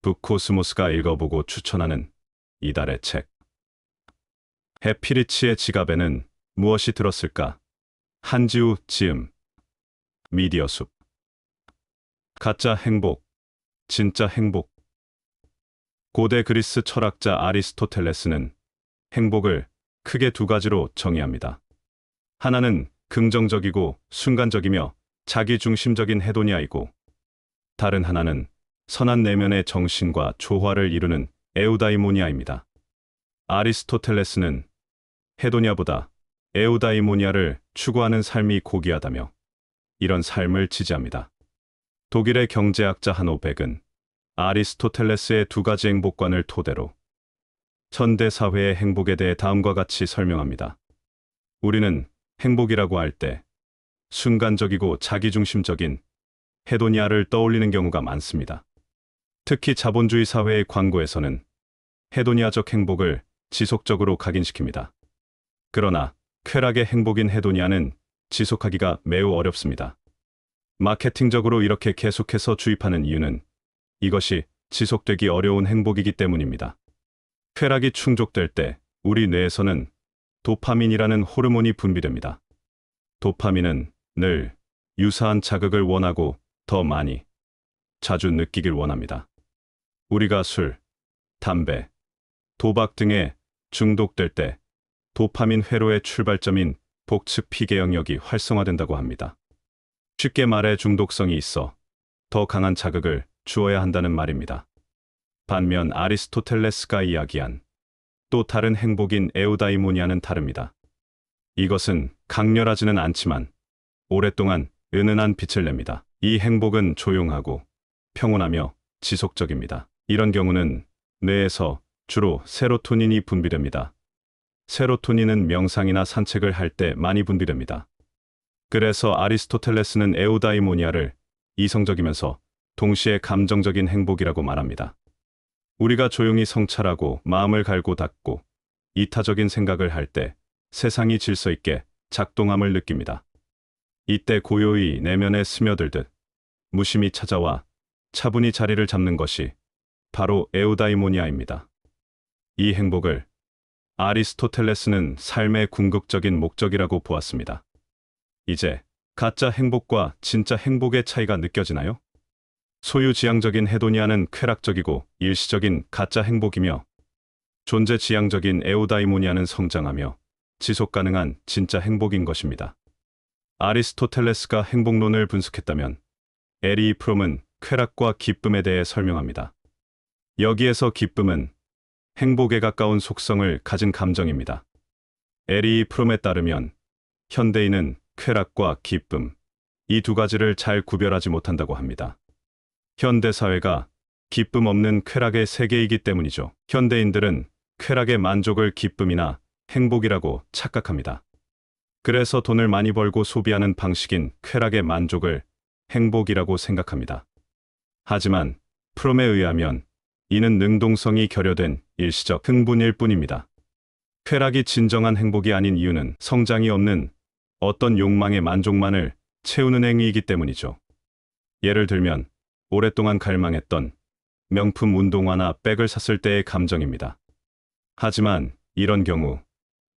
북코스모스가 읽어보고 추천하는 이달의 책. 해피리치의 지갑에는 무엇이 들었을까? 한지우 지음. 미디어숲. 가짜 행복, 진짜 행복. 고대 그리스 철학자 아리스토텔레스는 행복을 크게 두 가지로 정의합니다. 하나는 긍정적이고 순간적이며 자기중심적인 헤도니아이고, 다른 하나는 선한 내면의 정신과 조화를 이루는 에우다이모니아입니다. 아리스토텔레스는 헤도니아보다 에우다이모니아를 추구하는 삶이 고귀하다며 이런 삶을 지지합니다. 독일의 경제학자 하노백은 아리스토텔레스의 두 가지 행복관을 토대로 현대 사회의 행복에 대해 다음과 같이 설명합니다. 우리는 행복이라고 할 때 순간적이고 자기중심적인 헤도니아를 떠올리는 경우가 많습니다. 특히 자본주의 사회의 광고에서는 헤도니아적 행복을 지속적으로 각인시킵니다. 그러나 쾌락의 행복인 헤도니아는 지속하기가 매우 어렵습니다. 마케팅적으로 이렇게 계속해서 주입하는 이유는 이것이 지속되기 어려운 행복이기 때문입니다. 쾌락이 충족될 때 우리 뇌에서는 도파민이라는 호르몬이 분비됩니다. 도파민은 늘 유사한 자극을 원하고 더 많이, 자주 느끼길 원합니다. 우리가 술, 담배, 도박 등에 중독될 때 도파민 회로의 출발점인 복측 피계 영역이 활성화된다고 합니다. 쉽게 말해 중독성이 있어 더 강한 자극을 주어야 한다는 말입니다. 반면 아리스토텔레스가 이야기한 또 다른 행복인 에우다이모니아는 다릅니다. 이것은 강렬하지는 않지만 오랫동안 은은한 빛을 냅니다. 이 행복은 조용하고 평온하며 지속적입니다. 이런 경우는 뇌에서 주로 세로토닌이 분비됩니다. 세로토닌은 명상이나 산책을 할 때 많이 분비됩니다. 그래서 아리스토텔레스는 에우다이모니아를 이성적이면서 동시에 감정적인 행복이라고 말합니다. 우리가 조용히 성찰하고 마음을 갈고 닦고 이타적인 생각을 할 때 세상이 질서 있게 작동함을 느낍니다. 이때 고요히 내면에 스며들듯 무심히 찾아와 차분히 자리를 잡는 것이 바로 에우다이모니아입니다. 이 행복을 아리스토텔레스는 삶의 궁극적인 목적이라고 보았습니다. 이제 가짜 행복과 진짜 행복의 차이가 느껴지나요? 소유지향적인 헤도니아는 쾌락적이고 일시적인 가짜 행복이며, 존재지향적인 에우다이모니아는 성장하며 지속 가능한 진짜 행복인 것입니다. 아리스토텔레스가 행복론을 분석했다면 에리 프롬은 쾌락과 기쁨에 대해 설명합니다. 여기에서 기쁨은 행복에 가까운 속성을 가진 감정입니다. 에리 프롬에 따르면 현대인은 쾌락과 기쁨, 이 두 가지를 잘 구별하지 못한다고 합니다. 현대 사회가 기쁨 없는 쾌락의 세계이기 때문이죠. 현대인들은 쾌락의 만족을 기쁨이나 행복이라고 착각합니다. 그래서 돈을 많이 벌고 소비하는 방식인 쾌락의 만족을 행복이라고 생각합니다. 하지만 프롬에 의하면 이는 능동성이 결여된 일시적 흥분일 뿐입니다. 쾌락이 진정한 행복이 아닌 이유는 성장이 없는 어떤 욕망의 만족만을 채우는 행위이기 때문이죠. 예를 들면 오랫동안 갈망했던 명품 운동화나 백을 샀을 때의 감정입니다. 하지만 이런 경우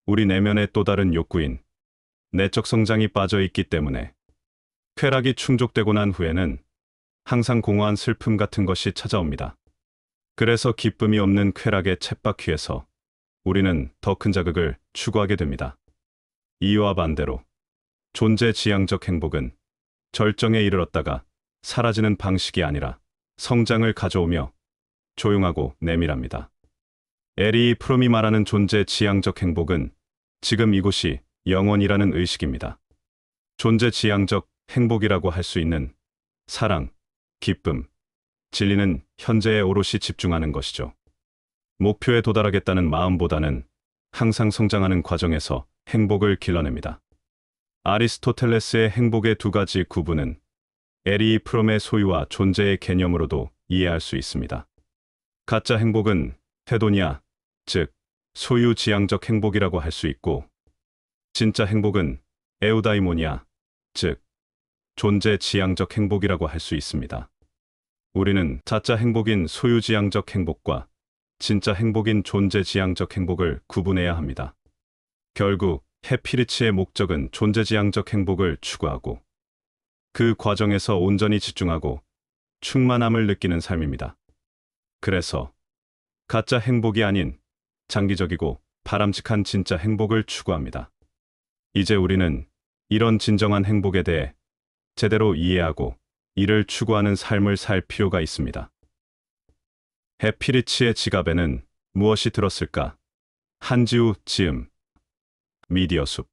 우리 내면의 또 다른 욕구인 내적 성장이 빠져 있기 때문에 쾌락이 충족되고 난 후에는 항상 공허한 슬픔 같은 것이 찾아옵니다. 그래서 기쁨이 없는 쾌락의 쳇바퀴에서 우리는 더 큰 자극을 추구하게 됩니다. 이와 반대로 존재지향적 행복은 절정에 이르렀다가 사라지는 방식이 아니라 성장을 가져오며 조용하고 내밀합니다. 에리 프롬이 말하는 존재지향적 행복은 지금 이곳이 영원이라는 의식입니다. 존재지향적 행복이라고 할 수 있는 사랑, 기쁨, 진리는 현재에 오롯이 집중하는 것이죠. 목표에 도달하겠다는 마음보다는 항상 성장하는 과정에서 행복을 길러냅니다. 아리스토텔레스의 행복의 두 가지 구분은 에리 프롬의 소유와 존재의 개념으로도 이해할 수 있습니다. 가짜 행복은 헤도니아, 즉 소유지향적 행복이라고 할 수 있고, 진짜 행복은 에우다이모니아, 즉 존재지향적 행복이라고 할 수 있습니다. 우리는 자짜 행복인 소유지향적 행복과 진짜 행복인 존재지향적 행복을 구분해야 합니다. 결국 해피리치의 목적은 존재지향적 행복을 추구하고 그 과정에서 온전히 집중하고 충만함을 느끼는 삶입니다. 그래서 가짜 행복이 아닌 장기적이고 바람직한 진짜 행복을 추구합니다. 이제 우리는 이런 진정한 행복에 대해 제대로 이해하고 이를 추구하는 삶을 살 필요가 있습니다. 해피리치의 지갑에는 무엇이 들었을까? 한지우 지음 미디어숲